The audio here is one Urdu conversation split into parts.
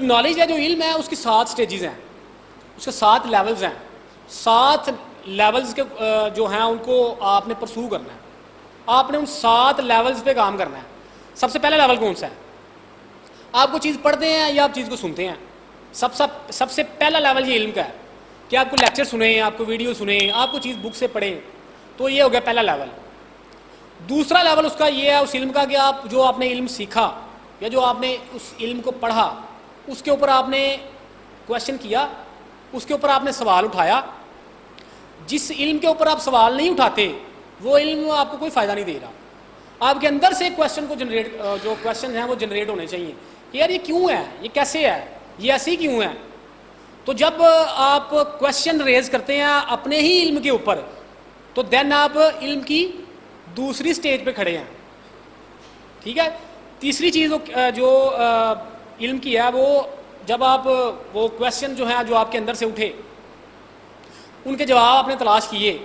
جو نالج ہے, جو علم ہے, اس کی 7 سٹیجز ہیں, اس کے 7 لیولز ہیں. 7 لیولز کے جو ہیں ان کو آپ نے پرسو کرنا ہے. آپ نے ان 7 لیولز پہ کام کرنا ہے. سب سے پہلا لیول کون سا ہے؟ آپ کو چیز پڑھتے ہیں یا آپ چیز کو سنتے ہیں؟ سب سے پہلا لیول یہ علم کا ہے کہ آپ کو لیکچر سنیں, آپ کو ویڈیو سنیں, آپ کو چیز بک سے پڑھیں. تو یہ ہو گیا پہلا لیول. دوسرا لیول اس کا یہ ہے اس علم کا کہ آپ جو آپ نے علم سیکھا یا جو آپ نے اس علم کو پڑھا, اس کے اوپر آپ نے کویشچن کیا, اس کے اوپر آپ نے سوال اٹھایا. جس علم کے اوپر آپ سوال نہیں اٹھاتے وہ علم آپ کو کوئی فائدہ نہیں دے رہا. آپ کے اندر سے کویشچن کو جو کویشچن ہیں وہ جنریٹ ہونے چاہیے کہ یار یہ کیوں ہے, یہ کیسے ہے, یہ ایسی کیوں ہے. تو جب آپ کویشچن ریز کرتے ہیں اپنے ہی علم کے اوپر تو دین آپ علم کی دوسری سٹیج پہ کھڑے ہیں. ٹھیک ہے. تیسری چیز جو علم کی ہے وہ جب آپ وہ کویشچن جو ہیں جو آپ کے اندر سے اٹھے ان کے جواب آپ نے تلاش کیے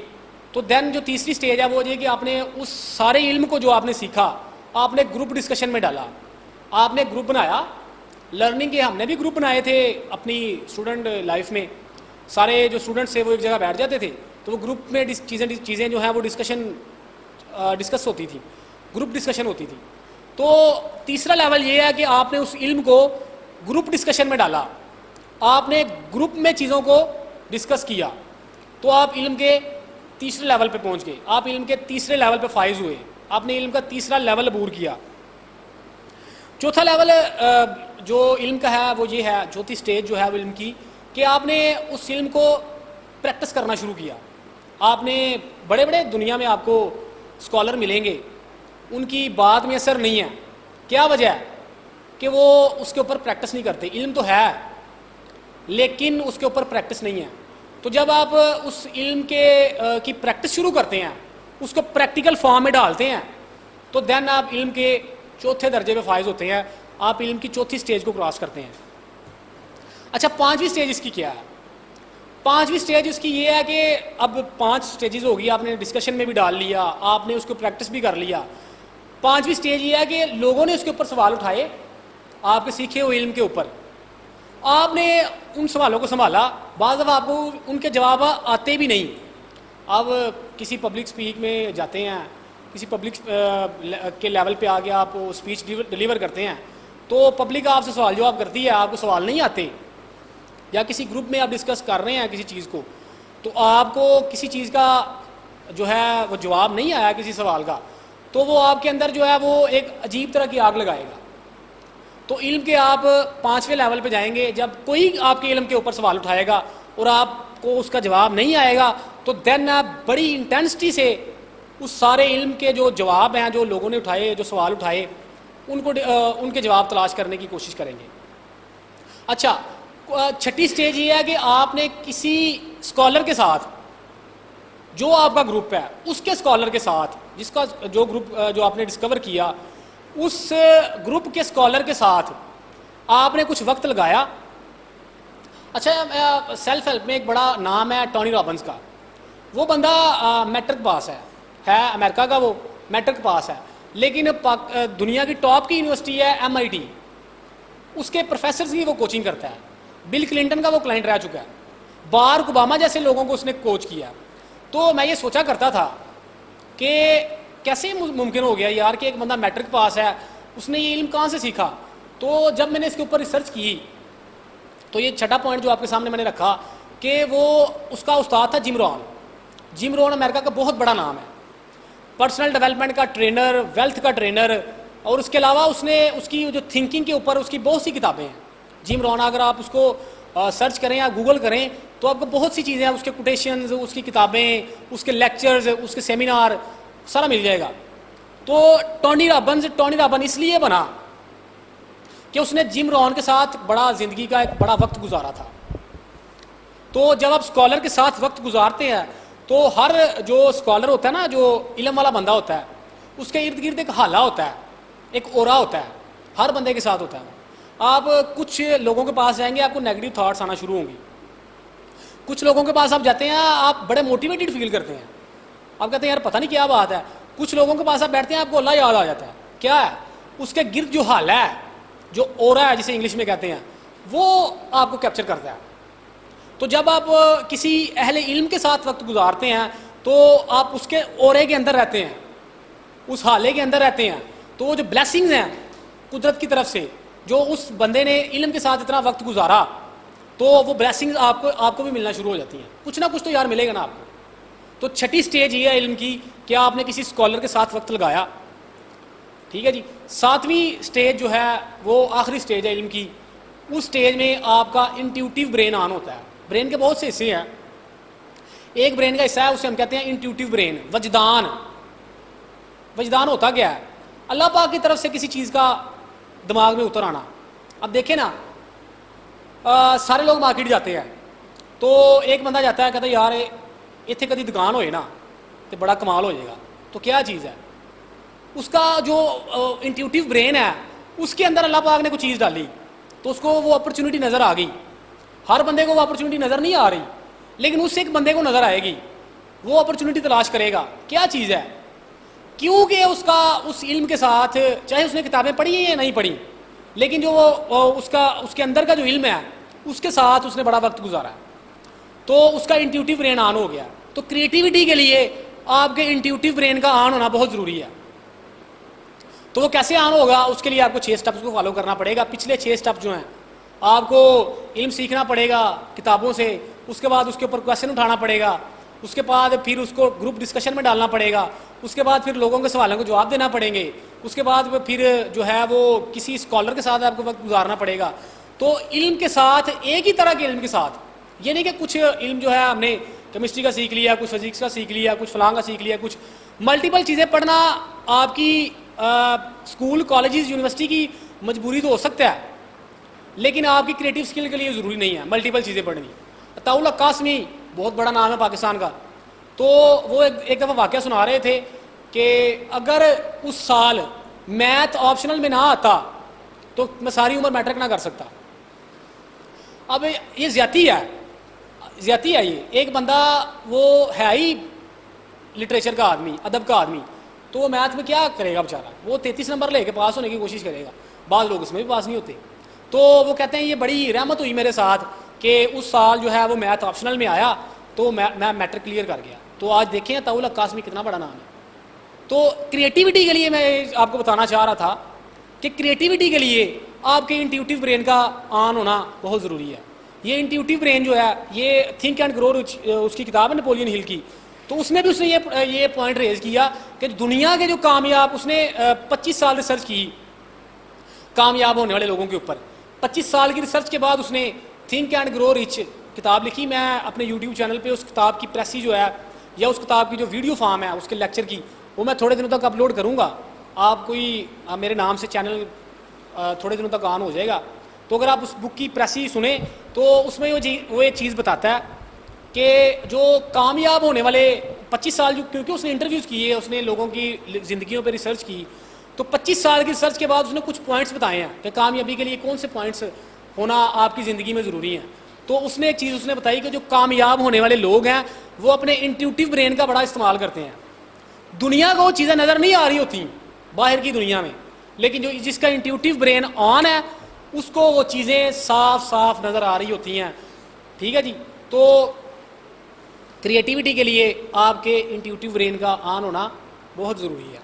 تو دین جو تیسری سٹیج ہے وہ یہ کہ آپ نے اس سارے علم کو جو آپ نے سیکھا آپ نے گروپ ڈسکشن میں ڈالا. آپ نے گروپ بنایا. لرننگ کے ہم نے بھی گروپ بنائے تھے اپنی اسٹوڈنٹ لائف میں. سارے جو اسٹوڈنٹس تھے وہ ایک جگہ بیٹھ جاتے تھے تو وہ گروپ میں چیزیں جو ہیں وہ ڈسکس ہوتی تھی, گروپ ڈسکشن ہوتی تھی. تو تیسرا لیول یہ ہے کہ آپ نے اس علم کو گروپ ڈسکشن میں ڈالا, آپ نے گروپ میں چیزوں کو ڈسکس کیا تو آپ علم کے تیسرے لیول پہ پہنچ گئے. آپ علم کے تیسرے لیول پہ فائز ہوئے, آپ نے علم کا تیسرا لیول عبور کیا. چوتھا لیول جو علم کا ہے وہ یہ ہے, چوتھی سٹیج جو ہے وہ علم کی, کہ آپ نے اس علم کو پریکٹس کرنا شروع کیا. آپ نے بڑے بڑے دنیا میں آپ کو اسکالر ملیں گے, ان کی بات میں اثر نہیں ہے. کیا وجہ ہے کہ وہ اس کے اوپر پریکٹس نہیں کرتے. علم تو ہے لیکن اس کے اوپر پریکٹس نہیں ہے. تو جب آپ اس علم کی پریکٹس شروع کرتے ہیں, اس کو پریکٹیکل فارم میں ڈالتے ہیں تو دین آپ علم کے چوتھے درجے پہ فائز ہوتے ہیں, آپ علم کی چوتھی سٹیج کو کراس کرتے ہیں. اچھا, 5ویں سٹیج اس کی کیا ہے؟ 5ویں سٹیج اس کی یہ ہے کہ اب 5 سٹیجز ہوگی, آپ نے ڈسکشن میں بھی ڈال لیا, آپ نے اس کو پریکٹس بھی کر لیا. 5ویں سٹیج یہ ہے کہ لوگوں نے اس کے اوپر سوال اٹھائے آپ کے سیکھے ہوئے علم کے اوپر, آپ نے ان سوالوں کو سنبھالا. بعض دفعہ آپ کو ان کے جواب آتے بھی نہیں. آپ کسی پبلک اسپیک میں جاتے ہیں, کسی پبلک کے لیول پہ آگے آپ اسپیچ ڈلیور کرتے ہیں تو پبلک آپ سے سوال جواب کرتی ہے, آپ کو سوال نہیں آتے, یا کسی گروپ میں آپ ڈسکس کر رہے ہیں کسی چیز کو تو آپ کو کسی چیز کا جو ہے وہ جواب نہیں آیا کسی سوال کا, تو وہ آپ کے اندر جو ہے وہ ایک عجیب طرح کی آگ لگائے گا. تو علم کے آپ 5ویں لیول پہ جائیں گے, جب کوئی آپ کے علم کے اوپر سوال اٹھائے گا اور آپ کو اس کا جواب نہیں آئے گا تو دین آپ بڑی انٹینسٹی سے اس سارے علم کے جو جواب ہیں جو لوگوں نے اٹھائے, جو سوال اٹھائے, ان کے جواب تلاش کرنے کی کوشش کریں گے. اچھا, 6ٹھی سٹیج یہ ہے کہ آپ نے کسی اسکالر کے ساتھ, جو آپ کا گروپ ہے اس کے اسکالر کے ساتھ, جس کا جو گروپ جو آپ نے ڈسکور کیا اس گروپ کے اسکالر کے ساتھ آپ نے کچھ وقت لگایا. اچھا, سیلف ہیلپ میں ایک بڑا نام ہے ٹونی رابنس کا. وہ بندہ میٹرک پاس ہے امریکہ کا, وہ میٹرک پاس ہے, لیکن دنیا کی ٹاپ کی یونیورسٹی ہے MIT, اس کے پروفیسرز کی وہ کوچنگ کرتا ہے. بل کلنٹن کا وہ کلائنٹ رہ چکا ہے, باراک اوباما جیسے لوگوں کو اس نے کوچ کیا. تو میں یہ سوچا کرتا تھا کہ کیسے ممکن ہو گیا یار کہ ایک بندہ میٹرک پاس ہے, اس نے یہ علم کہاں سے سیکھا. تو جب میں نے اس کے اوپر ریسرچ کی تو یہ 6ٹھا پوائنٹ جو آپ کے سامنے میں نے رکھا کہ وہ اس کا استاد تھا جم رون. جم رون امریکہ کا بہت بڑا نام ہے, پرسنل ڈیولپمنٹ کا ٹرینر, ویلتھ کا ٹرینر, اور اس کے علاوہ اس نے اس کی جو تھنکنگ کے اوپر اس کی بہت سی کتابیں ہیں. جم رون, اگر آپ اس کو سرچ کریں یا گوگل کریں تو آپ کو بہت سی چیزیں ہیں, اس کے کوٹیشنز, اس کی کتابیں, اس کے لیکچرز, اس کے سیمینار سارا مل جائے گا. تو ٹونی رابن اس لیے بنا کہ اس نے جم رون کے ساتھ بڑا زندگی کا ایک بڑا وقت گزارا تھا. تو جب آپ اسکالر کے ساتھ وقت گزارتے ہیں تو ہر جو اسکالر ہوتا ہے نا, جو علم والا بندہ ہوتا ہے, اس کے ارد گرد ایک حالہ ہوتا ہے, ایک اورا ہوتا ہے, ہر بندے کے ساتھ ہوتا ہے. آپ کچھ لوگوں کے پاس جائیں گے آپ کو نیگیٹو تھاٹس آنا شروع ہوں گی. کچھ لوگوں کے پاس آپ جاتے ہیں آپ بڑے موٹیویٹڈ فیل کرتے ہیں, آپ کہتے ہیں یار پتہ نہیں کیا بات ہے. کچھ لوگوں کے پاس آپ بیٹھتے ہیں آپ کو اللہ یاد آ جاتا ہے. کیا ہے؟ اس کے گرد جو حال ہے, جو اورا ہے جسے انگلش میں کہتے ہیں, وہ آپ کو کیپچر کرتا ہے. تو جب آپ کسی اہل علم کے ساتھ وقت گزارتے ہیں تو آپ اس کے اورے کے اندر رہتے ہیں, اس حالے کے اندر رہتے ہیں, تو وہ جو بلیسنگز ہیں قدرت کی طرف سے, جو اس بندے نے علم کے ساتھ اتنا وقت گزارا, تو وہ بلیسنگز آپ کو بھی ملنا شروع ہو جاتی ہیں. کچھ نہ کچھ تو یار ملے گا نا آپ کو. تو چھٹی سٹیج یہ ہے علم کی کہ آپ نے کسی اسکالر کے ساتھ وقت لگایا, ٹھیک ہے جی. ساتویں سٹیج جو ہے وہ آخری سٹیج ہے علم کی. اس سٹیج میں آپ کا انٹیوٹیو برین آن ہوتا ہے. برین کے بہت سے حصے ہیں, ایک برین کا حصہ ہے اسے ہم کہتے ہیں انٹیوٹیو برین, وجدان. وجدان ہوتا کیا ہے؟ اللہ پاک کی طرف سے کسی چیز کا دماغ میں اتر آنا. اب دیکھیں نا, سارے لوگ مارکیٹ جاتے ہیں, تو ایک بندہ جاتا ہے کہتا ہے یار اتنے کدی دکان ہوئے نا تو بڑا کمال ہو جائے گا. تو کیا چیز ہے؟ اس کا جو انٹیوٹیو برین ہے اس کے اندر اللہ پاک نے کوئی چیز ڈالی, تو اس کو وہ اپرچونٹی نظر آ گئی. ہر بندے کو وہ اپرچونٹی نظر نہیں آ رہی, لیکن اس سے ایک بندے کو نظر آئے گی, وہ اپرچونٹی تلاش کرے گا. کیا چیز ہے؟ کیونکہ اس علم کے ساتھ, چاہے اس نے کتابیں پڑھی ہیں یا نہیں پڑھی, لیکن جو وہ اس کے اندر کا جو علم ہے اس کے ساتھ اس نے بڑا وقت گزارا ہے, تو اس کا انٹیوٹیو برین آن ہو گیا. تو کریٹیوٹی کے لیے آپ کے انٹیوٹیو برین کا آن ہونا بہت ضروری ہے. تو وہ کیسے آن ہوگا؟ اس کے لیے آپ کو 6 سٹیپس کو فالو کرنا پڑے گا. پچھلے 6 سٹیپ جو ہیں, آپ کو علم سیکھنا پڑے گا کتابوں سے, اس کے بعد اس کے اوپر کویشچن اٹھانا پڑے گا, اس کے بعد پھر اس کو گروپ ڈسکشن میں ڈالنا پڑے گا, اس کے بعد پھر لوگوں کے سوالوں کو جواب دینا پڑیں گے, اس کے بعد پھر جو ہے وہ کسی اسکالر کے ساتھ آپ کو وقت گزارنا پڑے گا. تو علم کے ساتھ, ایک ہی طرح کے علم کے ساتھ, یہ نہیں کہ کچھ علم جو ہے ہم نے کیمسٹری کا سیکھ لیا, کچھ فزکس کا سیکھ لیا, کچھ فلاں کا سیکھ لیا, کچھ ملٹیپل چیزیں پڑھنا آپ کی اسکول کالجز یونیورسٹی کی مجبوری تو ہو سکتا ہے, لیکن آپ کی کریٹیو اسکل کے لیے ضروری نہیں ہے ملٹیپل چیزیں پڑھنی. عطاء اللہ قاسمی بہت بڑا نام ہے پاکستان کا, تو وہ ایک دفعہ واقعہ سنا رہے تھے کہ اگر اس سال میتھ آپشنل میں نہ آتا تو میں ساری عمر میٹرک نہ کر سکتا. اب یہ زیادتی ہے یہ. ایک بندہ وہ ہے ہی لٹریچر کا آدمی, ادب کا آدمی, تو وہ میتھ میں کیا کرے گا بیچارہ؟ وہ 33 نمبر لے کے پاس ہونے کی کوشش کرے گا. بعض لوگ اس میں بھی پاس نہیں ہوتے. تو وہ کہتے ہیں یہ بڑی رحمت ہوئی میرے ساتھ کہ اس سال جو ہے وہ میتھ آپشنل میں آیا تو میں میٹرک کلیئر کر گیا. تو آج دیکھیں عطاء اللہ قاسمی کتنا بڑا نام ہے. تو کریٹیوٹی کے لیے میں آپ کو بتانا چاہ رہا تھا کہ کریٹیوٹی کے لیے آپ کے انٹیوٹیو برین کا آن ہونا بہت ضروری ہے. یہ انٹیوٹیو برین جو ہے, یہ تھنک اینڈ گرو اس کی کتاب ہے نپولین ہل کی, تو اس میں بھی اس نے یہ پوائنٹ ریز کیا کہ دنیا کے جو کامیاب, اس نے 25 سال ریسرچ کی کامیاب ہونے والے لوگوں کے اوپر. 25 سال کی ریسرچ کے بعد اس نے تھنک اینڈ گرو رچ کتاب لکھی. میں اپنے یوٹیوب چینل پہ اس کتاب کی پریسی جو ہے یا اس کتاب کی جو ویڈیو فارم ہے اس کے لیکچر کی, وہ میں تھوڑے دنوں تک اپلوڈ کروں گا. آپ میرے نام سے چینل تھوڑے دنوں تک آن ہو جائے گا. تو اگر آپ اس بک کی پریسی سنیں تو اس میں وہ ایک چیز بتاتا ہے کہ جو کامیاب ہونے والے 25 سال, جو کیونکہ اس نے انٹرویوز کیے, اس نے لوگوں کی زندگیوں پہ ریسرچ کی, تو 25 سال کی ریسرچ کے بعد اس نے کچھ پوائنٹس بتائے ہیں کہ کامیابی کے لیے کون سے پوائنٹس ہونا آپ کی زندگی میں ضروری ہیں. تو اس نے ایک چیز اس نے بتائی کہ جو کامیاب ہونے والے لوگ ہیں وہ اپنے انٹیوٹیو برین کا بڑا استعمال کرتے ہیں. دنیا کو وہ چیزیں نظر نہیں آ رہی ہوتی باہر کی دنیا میں, لیکن جس کا انٹیوٹیو برین آن ہے اس کو وہ چیزیں صاف صاف نظر آ رہی ہوتی ہیں. ٹھیک ہے جی. تو کریٹیوٹی کے لیے آپ کے انٹیوٹیو برین کا آن ہونا بہت ضروری ہے.